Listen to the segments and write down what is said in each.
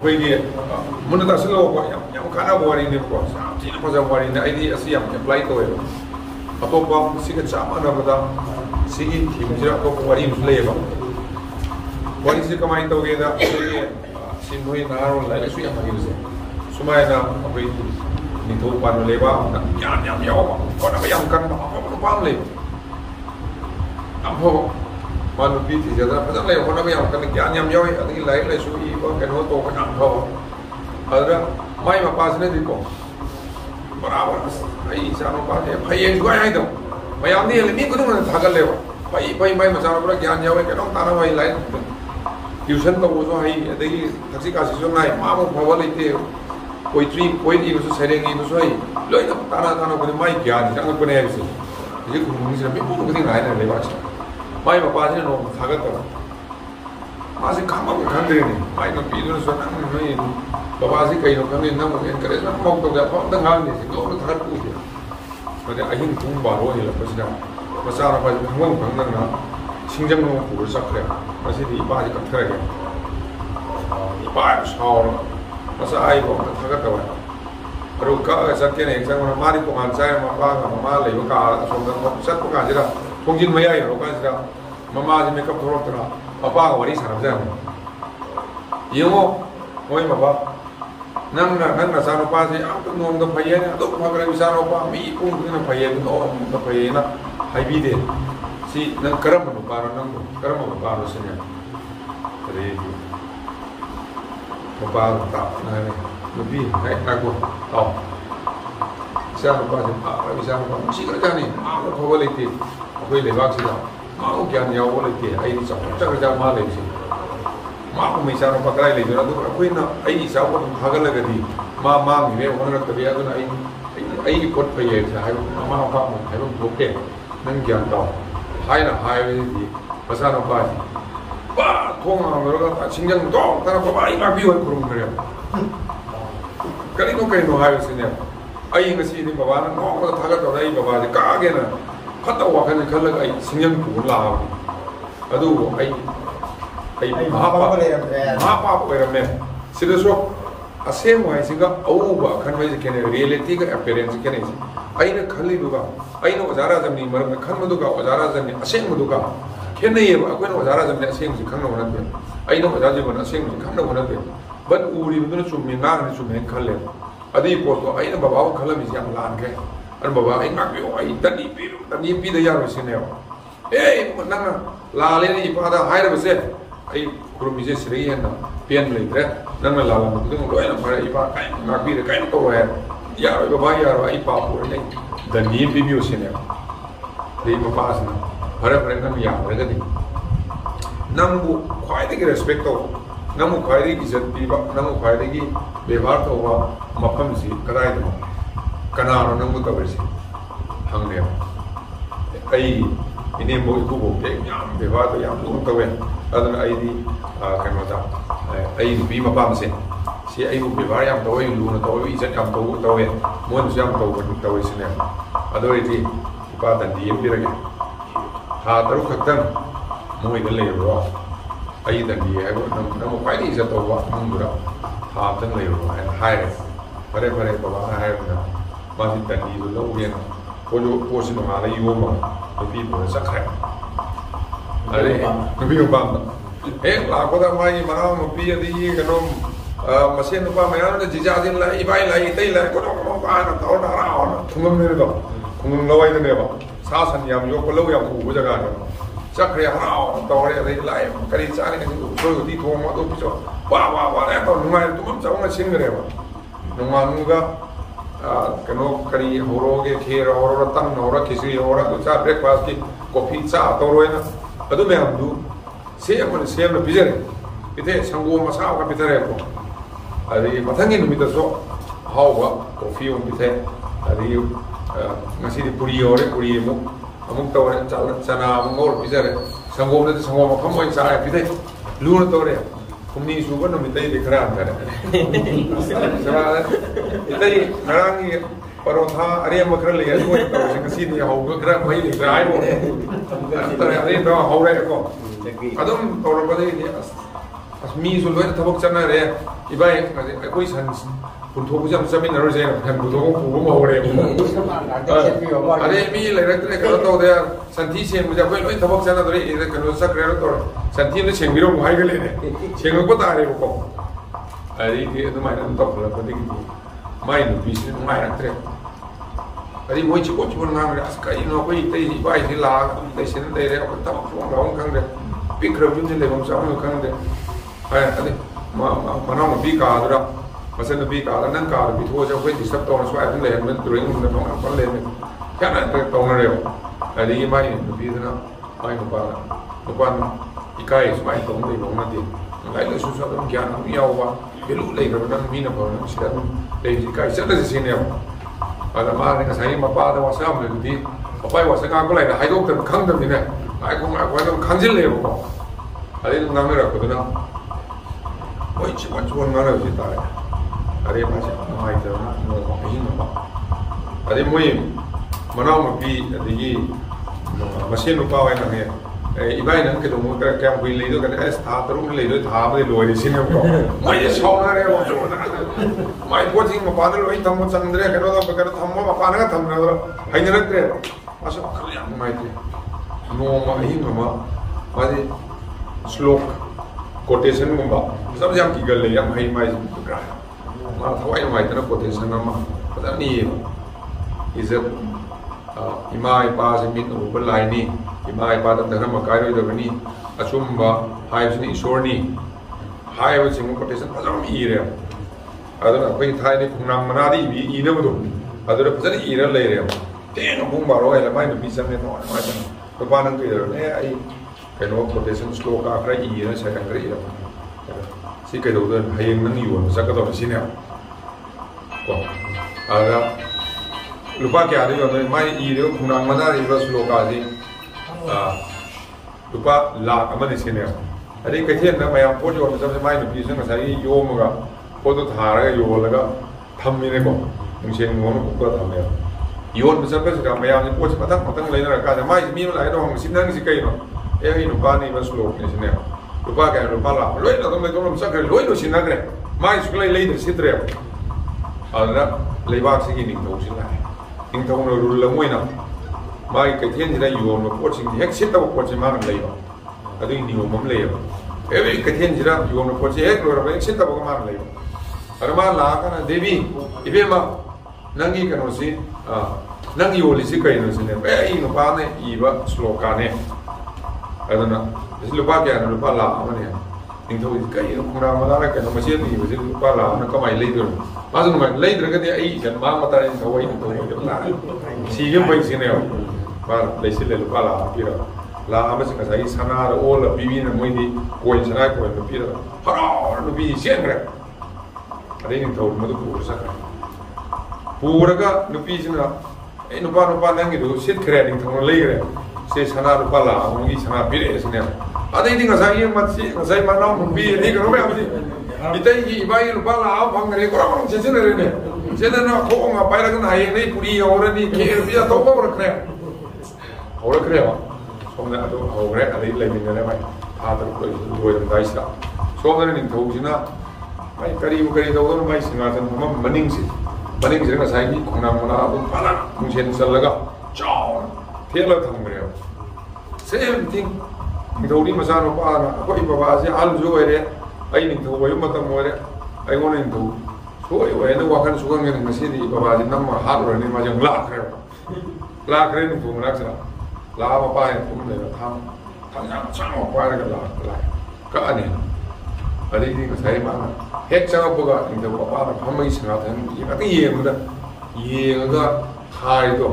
ꯑꯩꯈꯣꯏꯒꯤ ꯃꯨꯟꯅ ꯇꯥꯁꯤꯜꯂꯛꯑꯣꯀꯣ ꯌꯥꯝ ꯀꯥꯟꯅꯕ ꯋꯥꯔꯤꯅꯦꯕꯀꯣ ꯌꯥꯝ ꯊꯤꯅ ꯐꯖꯕ ꯋꯥꯔꯤꯅꯦ ꯑꯩꯗꯤ ꯑꯁꯤ ꯌꯥꯝ ꯑꯦꯄ꯭ꯂꯥꯏ ꯇꯧꯋꯦꯕ ꯑꯇꯣꯞꯄ ꯁꯤꯒ ꯆꯞ ꯃꯥꯟꯅꯕꯗ ꯁꯤꯒꯤ ꯊꯤꯝꯁꯤꯗ ꯑꯇꯣꯞꯄ ꯋꯥꯔꯤ ꯑꯃꯁꯨ ꯂꯩꯌꯦꯕ ꯋꯥꯔꯤꯁꯤ ꯀꯃꯥꯏꯅ ꯇꯧꯒꯦꯗ ꯑꯩꯈꯣꯏꯒꯤ ꯁꯤ ꯃꯣꯏ ꯅꯍꯥꯔꯣꯜ ꯂꯥꯏꯔꯤꯛ ꯂꯥꯏꯁꯨ ꯌꯥꯝ ꯍꯩꯕꯁꯦ ꯁꯨꯃꯥꯏꯅ ꯑꯩꯈꯣꯏ ꯅꯤꯡꯊꯧ ꯄꯥꯟꯕ ꯂꯩꯕꯥꯛ ꯌꯥꯝ ꯌꯥꯎꯕ ꯍꯣꯠꯅꯕ ꯌꯥꯝ ꯀꯟꯕ ꯑꯐꯕ ꯅꯨꯄꯥ ꯑꯃ ꯂꯩꯕ ꯌꯥꯝ ꯐꯕ ꯃꯥ ꯅꯨꯄꯤ ꯊꯤꯖꯗꯅ ꯐꯖꯅ ꯂꯩꯕ ꯍꯣꯠꯅꯕ ꯌꯥꯝ ꯀꯟꯅ ꯒ꯭ꯌꯥꯟ ꯌꯥꯝ ꯌꯥꯎꯏ ꯑꯗꯒꯤ ꯂꯥꯏꯔꯤꯛ ꯂꯥꯏꯁꯨ ꯏꯕ ꯀꯩꯅꯣ ꯇꯧꯕ ꯌꯥꯝ ꯐꯕ ꯑꯗꯨꯗ ꯃꯥꯏ ꯃꯄꯥꯁꯤꯅꯗꯤꯀꯣ ꯕꯔꯥꯕꯔ ꯑꯩ ꯏꯆꯥꯅꯨꯄꯥꯁꯦ ꯐꯩꯌꯦꯡ ꯁꯨꯡꯍꯥꯏ ꯍꯥꯏꯗꯕ ꯃꯌꯥꯝꯗꯤ ꯍꯦꯜꯂꯦ ꯃꯤ ꯈꯨꯗꯤꯡꯃꯛꯅ ꯊꯥꯒꯠꯂꯦꯕ ꯐꯩ ꯃꯥꯏ ꯃꯆꯥꯅꯨꯄꯥ ꯒ꯭ꯌꯥꯟ ꯌꯥꯎꯋꯦ ꯀꯩꯅꯣꯝ ꯇꯥꯟꯅꯕ ꯍꯩ ꯂꯥꯏꯔꯤꯛ ꯇ꯭ꯌꯨꯁꯟ ꯇꯧꯕꯁꯨ ꯍꯩ ꯑꯗꯒꯤ ꯊꯛꯁꯤ ꯈꯥꯁꯤꯁꯨ ꯅꯥꯏ ꯃꯥꯕꯨ ꯐꯕ ꯂꯩꯇꯦ ꯄꯣꯏꯠ ꯏꯕꯁꯨ ꯁꯩꯔꯦꯡ ꯏꯕꯁꯨ ꯍꯩ ꯂꯣꯏꯅ ꯇꯥꯟꯅꯕꯗꯤ ꯃꯥꯏ ꯒ꯭ꯌꯥꯟꯁꯤ ꯑꯉꯛꯄꯅꯦ ꯍꯥꯏꯕꯁꯦ ꯍꯧꯖꯤꯛ ꯈꯨꯡꯒꯪꯁꯤꯗ ꯃꯤꯄꯨꯝ ꯈꯨꯗꯤꯡꯅ ꯍꯥꯏꯅꯔꯦ ꯂꯩꯕꯥꯛꯁꯤꯗ ꯃꯥꯏ ꯃꯄꯥꯁꯤꯅ ꯅꯣꯡꯃ ꯊꯥꯒꯠꯇꯕ ꯃꯥꯁꯤ ꯈꯪꯕ ꯈꯪꯗ꯭ꯔꯦꯅꯦ ꯃꯥꯏ ꯅꯨꯄꯤꯗꯨꯅꯁꯨ ꯅꯪ ꯅꯣꯏ ꯕꯕꯥꯁꯤ ꯀꯩꯅꯣ ꯈꯪꯗꯦ ꯅꯪ ꯑꯦꯟꯀꯔꯦꯖ ꯅꯪ ꯃꯧ ꯇꯧꯗꯦ ꯑꯐꯕ ꯑꯝꯇ ꯉꯥꯡꯗꯦ ꯅꯣꯡꯃ ꯊꯥꯒꯠꯄ ꯎꯗꯦ ꯑꯗꯩ ꯑꯍꯤꯡ ꯄꯨꯡ 12 ꯍꯦꯜꯂꯛꯄꯁꯤꯗ ꯃꯆꯥꯅꯨꯄꯥꯁꯤ ꯈꯪꯐꯝ ꯈꯪꯗꯅ ꯁꯤꯡꯖꯪ ꯑꯃ ꯄꯨꯔ ꯆꯠꯈ꯭ꯔꯦ ꯃꯁꯤꯗꯤ ꯏꯄꯥꯁꯤ ꯀꯞꯊꯔꯒꯦ ꯏꯄꯥ ꯌꯥꯝ ꯁꯥꯎꯔꯒ ꯃꯆꯥ ꯑꯩꯕꯨ ꯑꯝꯇ ꯊꯥꯒꯠꯇꯕ ꯑꯗꯨ ꯀꯛꯑꯒ ꯆꯠꯀꯦꯅ ꯍꯦꯛ ꯆꯪꯕꯗ ꯃꯥꯗꯤ ꯇꯣꯉꯥꯟ ꯆꯥꯏ ꯃꯄꯥꯒ ꯃꯃꯥ ꯂꯩꯕ ꯀꯥ ꯑꯁꯣꯝꯗ ꯆꯠꯄ ꯀꯥꯟꯁꯤꯗ ꯊꯣꯡꯖꯤꯟ ꯃꯌꯥ ꯌꯧꯔꯀꯥꯟꯁꯤꯗ ꯃꯃꯥꯁꯤ ꯃꯦꯀꯞ ꯊꯣꯛꯂꯛꯇꯅ ꯃꯄꯥꯒ ꯋꯥꯔꯤ ꯁꯥꯟꯅꯕꯖꯥꯠꯅꯤ ꯌꯦꯡꯉꯣ ꯃꯣꯏ ꯃꯄꯥ nang nasa pa si ang nung da payen do magre bisa no pa mi kung na payen do da payen na haibide si nang karam no para nang karam no para sinya re ko pa ta na ne no bi hai ako to bisa no pa bisa no pa si ka jani a ko ko le ti ko le bak si da ma ko gyan yaw ko le ti ai ni sa ta ka ma le si ma ko mi sa no pa krai le do na do ko na ai sa ko hagal la ga di ma mi ne ko na ta bi aduna ai ko pa ye sa hai ma pa mo hai mo ko ke nang gyan to hai na hai di pasa no pa ba thong ma ro ga singjang do ta na ba ai ma bi wan kurum kare kari no hai se ne ai nga si ni baba na no ko ta ga to ai baba de ka ge na khata wa kan khal la ai singjang ku la adu ai ma pa ko era me sida so asem wai singa au ba khan wai ke ne reality ka appearance ke ne aina khali duga aina wazara jamni mar me khan muduga wazara jamni asem muduga khene ye ba ko wazara jamni asem ji khang na wona be aina wazara jamni asem ji khang na wona be but uri buduna chu me ngang ni chu me khalle adi po to aina baba ko khala mi jam lan ke an baba ai ngak yo ai tani pi da yaro sine nang la le ni pa da hai ra se ai kurum bije sirei na pian le tre nang la la mu ding loi na phara ipa kai na bi de kai to hai ya ba ba ya ro ai pa pu ne da ni bi bi sine dei ma pas na phara nang ya ra ga di nang bu khwai de respect to nang bu khwai de izzat pi ba nang bu khwai de gi bevar to wa mapam si kadai to kana ro nang bu ta ba si hang ne ai ini mo iku bo ke yam bevar to yam lu to we aduna ai di kano ta ai bi ma pam se si ai bu bevar yam to lu na to i zat yam to we mo nu yam to we sine ado ai di pa dan di bi ra ge ha taru khatan mo i le ro ai dan di ai bo nam mo pai ni za to wa mun ra ha tan le ro ai hai pare ba ba hai na ma si dan di lo bien ko si no ma la yu mo bi bo sa khai ale bi ko bam la ko da mai ma mo pi di ka no ma sen no pa ma na ji ja din la i bai la i tai la ko no pa na to na ra na thungam ne do thungam lo ai ne ba sa san yam yo ko lo yam ku bu ja ga ne sa khre ha to re ai lai ka ri sa ne ko ko di thong ma to pi so wa ne to ngai tu mam sa ma sin ne ba no ma nu ga kano kari horo ge khera horo tan horo kisri horo tu cha breakfast ki coffee cha to ro na adu me am du se amon se am bizare ite sango masa ka bizare ko ari mathangi nu mita so hawa coffee on bite ari ngasi di puri mo amuk to chana mongol bizare sango ne sango ma kham moi cha bite lu na to re kumni su ba no mitai de khara an kare sara itai narangi parotha are makra le ko to ngasi di hau ga khara mai le ai mo ta are to hau re ko adum to ro ba de มีส่วนด้วยทบกจันนั่นเลยอีใบไอ้คุยฉันคุณทุกข์จะมีนรกเสียแผ่นคุณทุกข์ผู้มาเลยอันนี้มีอะไรนะที่เราตัวเดียสันติเชียงมันจะเป็นไอ้ทบกจันนั่นตัวนี้อีกกันรู้สักเรื่องตัวสันตินี่เชียงวิโรจน์หายกันเลยเนี่ยเชียงก็ตายเลยพวกอันนี้ที่ทำไมนั่นตกแล้วคนที่ไม่หนุนพิเศษไม่รักเตะอันนี้มวยชิบุชิบุนงานเลยสกายนอกไปที่ใบที่ลาที่เส้นได้แล้วก็ตั้งช่วงเราครั้งเดียวปีกระบี่ที่เลยผมสาวครั้งเดียวอันนี้มาน้องปีกาตัวละมาเส้นปีกาแล้วนั่งกาปีทั่วจะเป็นที่สับตรงสวยทั้งเลยมันตัวเองมันต้องคนเลยแค่นั้นตรงเร็วอันนี้ไม่หนุนพิเศษนะไม่หนุนปานอีกไก่สมัยตรงเลยผมนั่นเองหลายเรื่องสุดๆต้องการมีเอาว่าเดี๋ยวเลยก็นั่งมีนะพอนะเสียเลยอีกไก่เสร็จแล้วจะเสียเนี่ยada mana yang saya mapa ada wasa ambil di apa yang wasa aku lagi hai kau terkang tu ni hai kau itu kanjil le kau ada yang ngambil aku tu na oi cuman ngambil tu tak ada yang macam mai tu mau ini apa ada yang mana mau pergi di mesin lupa apa yang ni ibai nak kita mau kerja boleh itu kan terus le itu boleh luar di sini kau mai seorang ada yang macam mai buat sih mau panel lagi tamu candre kalau tu kalau tamu mau panel kan tamu tu hanya nak ter masuk kerja mai tu no mai masih slok quotation mumba सब जम की गल ले हम hai mai tukar मार थवाई mai तना quotation nama pada ni is imai pa se mit no belai ni imai pa tam dharma kai roi da ni achumba hai sini ishor ni hai wa sing quotation pajam I re aduna koi thai ni khungnam manadi bi I na budu adura pajani I ra le re ten mung baro ai la mai no bi sam ne no mai tan ko pa nang ke re ai kai no quotation sloka kra I ra sa kan re ra si kai do den hai nang yu sa ka do si ne ko ada lupa kya ade yo mai I re khungnam manadi ba sloka ji lupa la amani si ne अरे कहीं ना मैं आपको जो सबसे मायने में पीछे ना सारी यो मगा फोटो थारा यो लगा थम मिले को मुझे नोन को पूरा थम मिला यो में सब कुछ का मैं आपने पूछ पता लेना रखा है माय मी में लाए तो हम सिंधन किसी कहीं ना ये रुपा नहीं बस लोग नहीं सिने रुपा क्या रुपा ला लोई ना तो मैं तो हम सब कर लोई लो सिंधन करे माय सुले ले इधर सिद्ध रहे अल्लाह लेबाक से की निकलो सिला निकलो ना रूल लमुई ना माय कहीं जिला यो में पूछ सिंधी एक सिद्ध वो पूछ मार लेबा अदु नियो मम लेबा एवरी कथेन जिरा यो न पोचे एक लोरा बे सिंता बग मार लेबा अरमा ला kana देवी इबेमा नंगी कनो सि नंगी ओली सि कइनो सिने बे इ न पा ने इबा श्लोका ने अदना लुपा क्या न लुपा ला अमने इंथो कइ खुरा मदारा कनो मसे नि बजे लुपा ला न कमाई लेदो माजु न लेद्रगदि आई जन मा मता इन थवई न तो ला सि गेम बै सिने बा लेसिले लुपा ला पिरा ला आमसे कसai sanara all bibi na moidi coin sanai coin no pira haro no bi siengre ade ni thau madu pur sa puraga no pi sina e no pa nangi do sit kre ni thau lei re se sanara pa la ngi sana pire sine ade ni kasai matsi kasai manau no bi ni ko me amsi itai hi bai no pa la phang re ko ro se se re ne se na ko nga pai la na ye nei puri ora ni ke bi to ko ro kre सोमने अदो होगरे अदे lamin ने भाई आदर को दोय दाइसा सोमने नि थौजिना भाई करी दो भाई सिंगासन हम मनिंग से साइ नि खुना मुना अदो पाला मुसेन चलगा चाव थेला थमगरे सेम थिंग निथौडी मसानो पाना कोइ बाबा से आल जो रे आई नि थौ वय मतम मोरे आई गोन नि थौ सोय वय न वाखन सुगन ने मसीदी बाबा से नम हात रे मा जंग लाखरे नि थौ मनाक्साลาป้ายผมเลยทำงานช่างป้ายแล้วก็ลาก็อันนี้อันนี้ก็ใช้มาเฮ็ดช่างปุ๊กอ่ะเดี๋ยวป้าทำไม่สง่าทั้งยี่ก็เยี่ยมเลยเยี่ยมก็ทายตัว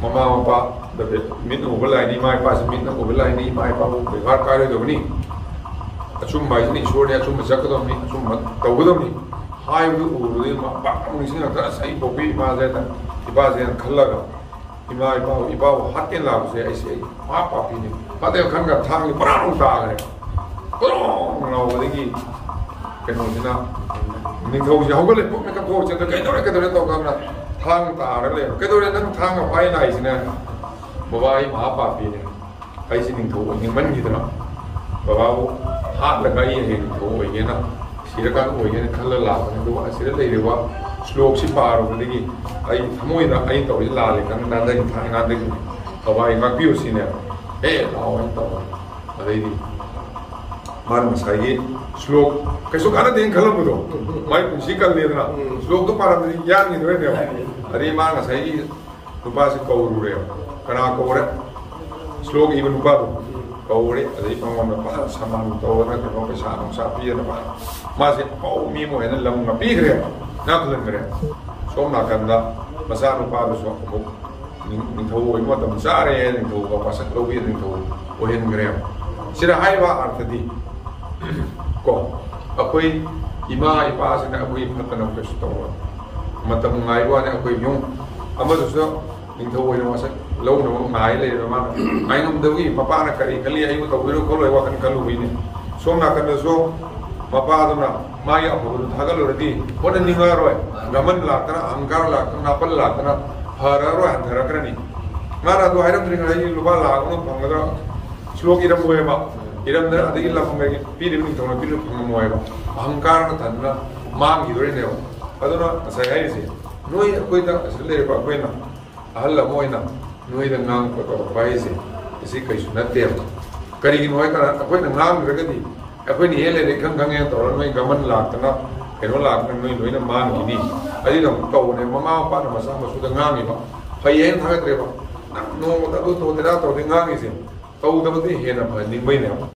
มาป้าเดี๋ยวมิดหูเป็นไรนี่ไม่ป้าจะมิดหูเป็นไรนี่ไม่ป้าไปวัดกันเลยตัวนี้ชุ่มใบนี่ช่วยเนี่ยชุ่มจักรตัวนี้ชุ่มตัวตัวนี้หายไปหูเลยมาป้ามึงสิ่งนั้นใส่ปุ๊บมาเสร็จที่ป้าเสร็จขันละก็ibaฮัตเต็นลาบุเซไอซีมาปาปีนี่ฮัตเต็นขันกับทางปราณตาเลยปราณเราวันนี้กันหมดนะนี่เขาจะเขาก็เลยพวกนักโทษจะกันตัวนี้ตกกันนะทางตาเลยกันตัวนี้นั่งทางกับไปไหนสินะบ่าวมาปาปีนี่ไอซีนิ่งถูกนิ่งมันยี่ตัวนะ ꯕꯕꯥꯕꯨ ꯍꯥꯠꯂꯒ ꯑꯩ ꯍꯌꯦꯡ ꯅꯤꯡꯊꯧ ꯑꯣꯏꯒꯦꯅ ꯁꯤꯔꯀꯥꯟꯗ ꯑꯣꯏꯒꯦꯅ ꯈꯜꯂ ꯂꯥꯛꯄꯅꯤ ꯑꯗꯨꯒ ꯑꯁꯤꯗ ꯂꯩꯔꯤꯕ ꯁ꯭ꯂꯣꯛꯁꯤ ꯄꯥꯔꯨꯕꯗꯒꯤ ꯑꯩ ꯊꯃꯣꯏꯗ ꯑꯩ ꯇꯧꯔꯤꯁꯤ ꯂꯥꯜꯂꯦ ꯈꯪꯉꯀꯥꯟꯗꯒꯤ ꯊꯥꯏꯅꯉꯥꯟꯗꯒꯤ ꯕꯕꯥ ꯑꯩ ꯉꯥꯛꯄꯤꯌꯨ ꯁꯤꯅꯦ ꯂꯥꯛꯑꯣ ꯍꯥꯏꯅ ꯇꯧꯔꯦ ꯑꯗꯩꯗꯤ ꯃꯥꯅ ꯉꯁꯥꯏꯒꯤ ꯁ꯭ꯂꯣꯛ ꯀꯩꯁꯨ ꯀꯥꯟꯅꯗꯦꯅ ꯈꯜꯂꯝꯕꯗꯣ ꯃꯥꯏ ꯄꯨꯟꯁꯤ ꯀꯜꯂꯦꯗꯅ ꯁ꯭ꯂꯣꯛꯇꯣ ꯄꯥꯔꯝꯗꯗꯤ ꯌꯥꯟꯈꯤꯗꯣꯏꯅꯦꯕ ꯑꯗꯩ ꯃꯥ ꯉꯁꯥꯏꯒꯤ ꯅꯨꯄꯥꯁꯤ ꯀꯧꯔꯨꯔꯦꯕ ꯀꯅꯥ ꯀꯧꯔꯦ ꯁ꯭ꯂꯣꯛ ꯏꯕ ꯅꯨꯄꯥꯗꯣ ꯀꯧꯔꯦ ꯑꯗꯩ ꯃꯉꯣꯟꯗ ꯐꯖꯅ ꯁꯃꯥꯟ ꯇꯧꯔꯒ ꯀꯩꯅꯣ ꯄꯩꯁꯥ ꯅꯨꯡꯁꯥ ꯄꯤꯗꯅ ꯃꯥꯁꯦ ꯑꯐꯥꯎꯕ ꯃꯤ ꯑꯃ ꯑꯣꯏꯅ ꯂꯝꯒ ꯄꯤꯈ꯭ꯔꯦꯕ ꯉꯥꯛꯍꯟꯈ꯭ꯔꯦ ꯁꯣꯝ ꯅꯥꯀꯟꯗ ꯃꯆꯥꯅꯨꯄꯥꯗꯨꯁꯨ ꯑꯃꯨꯛ ꯅꯤꯡꯊꯧ ꯑꯣꯏꯕ ꯃꯇꯝ ꯆꯥꯔꯦ ꯅꯤꯡꯊꯧꯒ ꯋꯥꯁꯛ ꯂꯧꯕꯤ ꯅꯤꯡꯊꯧ ꯑꯣꯏꯍꯟꯈ꯭ꯔꯦꯕ ꯁꯤꯗ ꯍꯥꯏꯕ ꯑꯥꯔꯊꯗꯤ ꯀꯣ ꯑꯩꯈꯣꯏ ꯏꯃꯥ ꯏꯄꯥꯁꯤꯅ ꯑꯩꯈꯣꯏ ꯐꯠꯇꯅ ꯀꯩꯁꯨ ꯇꯧꯔꯣꯏ ꯃꯇꯝ ꯉꯥꯏꯕ ꯋꯥꯅꯤ ꯑꯩꯈꯣꯏ ꯌꯨꯝ ꯑꯃꯗꯨꯁꯨ ꯅꯤꯡꯊꯧ ꯑꯣꯏꯅ ꯋꯥꯁꯛ ꯂꯧꯅꯕ ꯉꯥꯏ ꯂꯩꯔꯤꯕ ꯃꯥꯅ ꯉꯥꯏ ꯉꯝꯗꯕꯒꯤ ꯃꯄꯥꯅ ꯀꯔꯤ ꯈꯜꯂꯤ ꯑꯩꯕꯨ ꯇꯧꯕꯤꯔꯣ ꯈꯣꯠꯂꯣꯏ ꯋꯥꯈꯜ ꯈꯜꯂꯨꯕꯩꯅꯤ ꯁꯣꯝ ꯅꯥꯀꯟꯗꯁꯨ ꯃꯄꯥꯗꯨꯅ ꯃꯥꯒꯤ ꯑꯐꯕꯗꯨ ꯊꯥꯒꯠꯂꯨꯔꯗꯤ ꯍꯣꯠꯅꯅꯤꯡꯉꯔꯣꯏ ꯒꯃꯟ ꯂꯥꯛꯇꯅ ꯑꯍꯪꯀꯥꯔ ꯂꯥꯛꯇꯅ ꯅꯥꯄꯜ ꯂꯥꯛꯇꯅ ꯐꯔꯔꯣꯏ ꯍꯟꯊꯔꯛꯈ꯭ꯔꯅꯤ ꯃꯥꯅ ꯑꯗꯨ ꯍꯥꯏꯔꯝꯗ꯭ꯔꯤꯉꯩ ꯂꯨꯄꯥ ꯂꯥꯛ ꯑꯃ ꯐꯪꯒꯗ꯭ꯔꯥ ꯁ꯭ꯂꯣꯛ ꯏꯔꯝꯃꯣꯏꯕ ꯏꯔꯝꯗꯅ ꯑꯗꯒꯤ ꯂꯝꯒꯤ ꯄꯤꯔꯤꯕ ꯅꯤꯡꯊꯧꯅ ꯄꯤꯔꯤꯕ ꯐꯪꯉꯝꯃꯣꯏꯕ ꯑꯍꯪꯀꯥꯔꯅ ꯊꯟꯗꯅ ꯃꯥꯡꯈꯤꯗꯣꯏꯅꯦꯕ ꯑꯗꯨꯅ ꯉꯁꯥꯏ ꯍꯥꯏꯔꯤꯁꯦ ꯅꯣꯏ ꯑꯩꯈꯣꯏꯗ ꯑꯁꯤꯗ ꯂꯩꯔꯤꯕ ꯑꯩꯈꯣꯏꯅ ꯑꯍꯜ ꯑꯃ ꯑꯣꯏꯅ ꯅꯣꯏꯗ ꯉꯥꯡꯕ ꯇꯧꯔꯛꯄ ꯍꯥꯏꯁꯦ ꯑꯁꯤ ꯀꯩꯁꯨ ꯅꯠꯇꯦꯕ ꯀꯔꯤꯒꯤꯅꯣ ꯍꯥꯏꯇꯥꯔꯦ ꯑꯩꯈꯣꯏꯅ ꯉꯥꯡꯗ꯭ꯔꯒꯗꯤ ꯑꯩꯈꯣꯏꯅ ꯍꯦꯜꯂꯦꯗꯤ ꯈꯪ ꯈꯪꯉꯦꯅ ꯇꯧꯔꯒ ꯅꯣꯏ ꯒꯃꯟ ꯂꯥꯛꯇꯅ ꯀꯩꯅꯣ ꯂꯥꯛꯇꯅ ꯅꯣꯏ ꯂꯣꯏꯅ ꯃꯥꯡꯈꯤꯅꯤ ꯑꯗꯨꯅ ꯑꯃꯨꯛ ꯇꯧꯕꯅꯦ ꯃꯃꯥ ꯃꯄꯥꯅ ꯃꯆꯥ ꯃꯁꯨꯗ ꯉꯥꯡꯉꯤꯕ ꯐꯩ ꯍꯥꯏꯅ ꯊꯥꯒꯠꯇ꯭ꯔꯦꯕ ꯅꯣꯡꯃꯗ ꯑꯗꯨ ꯇꯧꯗꯦꯔꯥ ꯇꯧꯗꯦ ꯉꯥꯡꯉꯤꯁꯦ ꯇꯧꯗꯕꯗꯤ ꯍꯦꯟꯅ ꯐꯍꯟꯅꯤꯡꯕꯩꯅꯦꯕ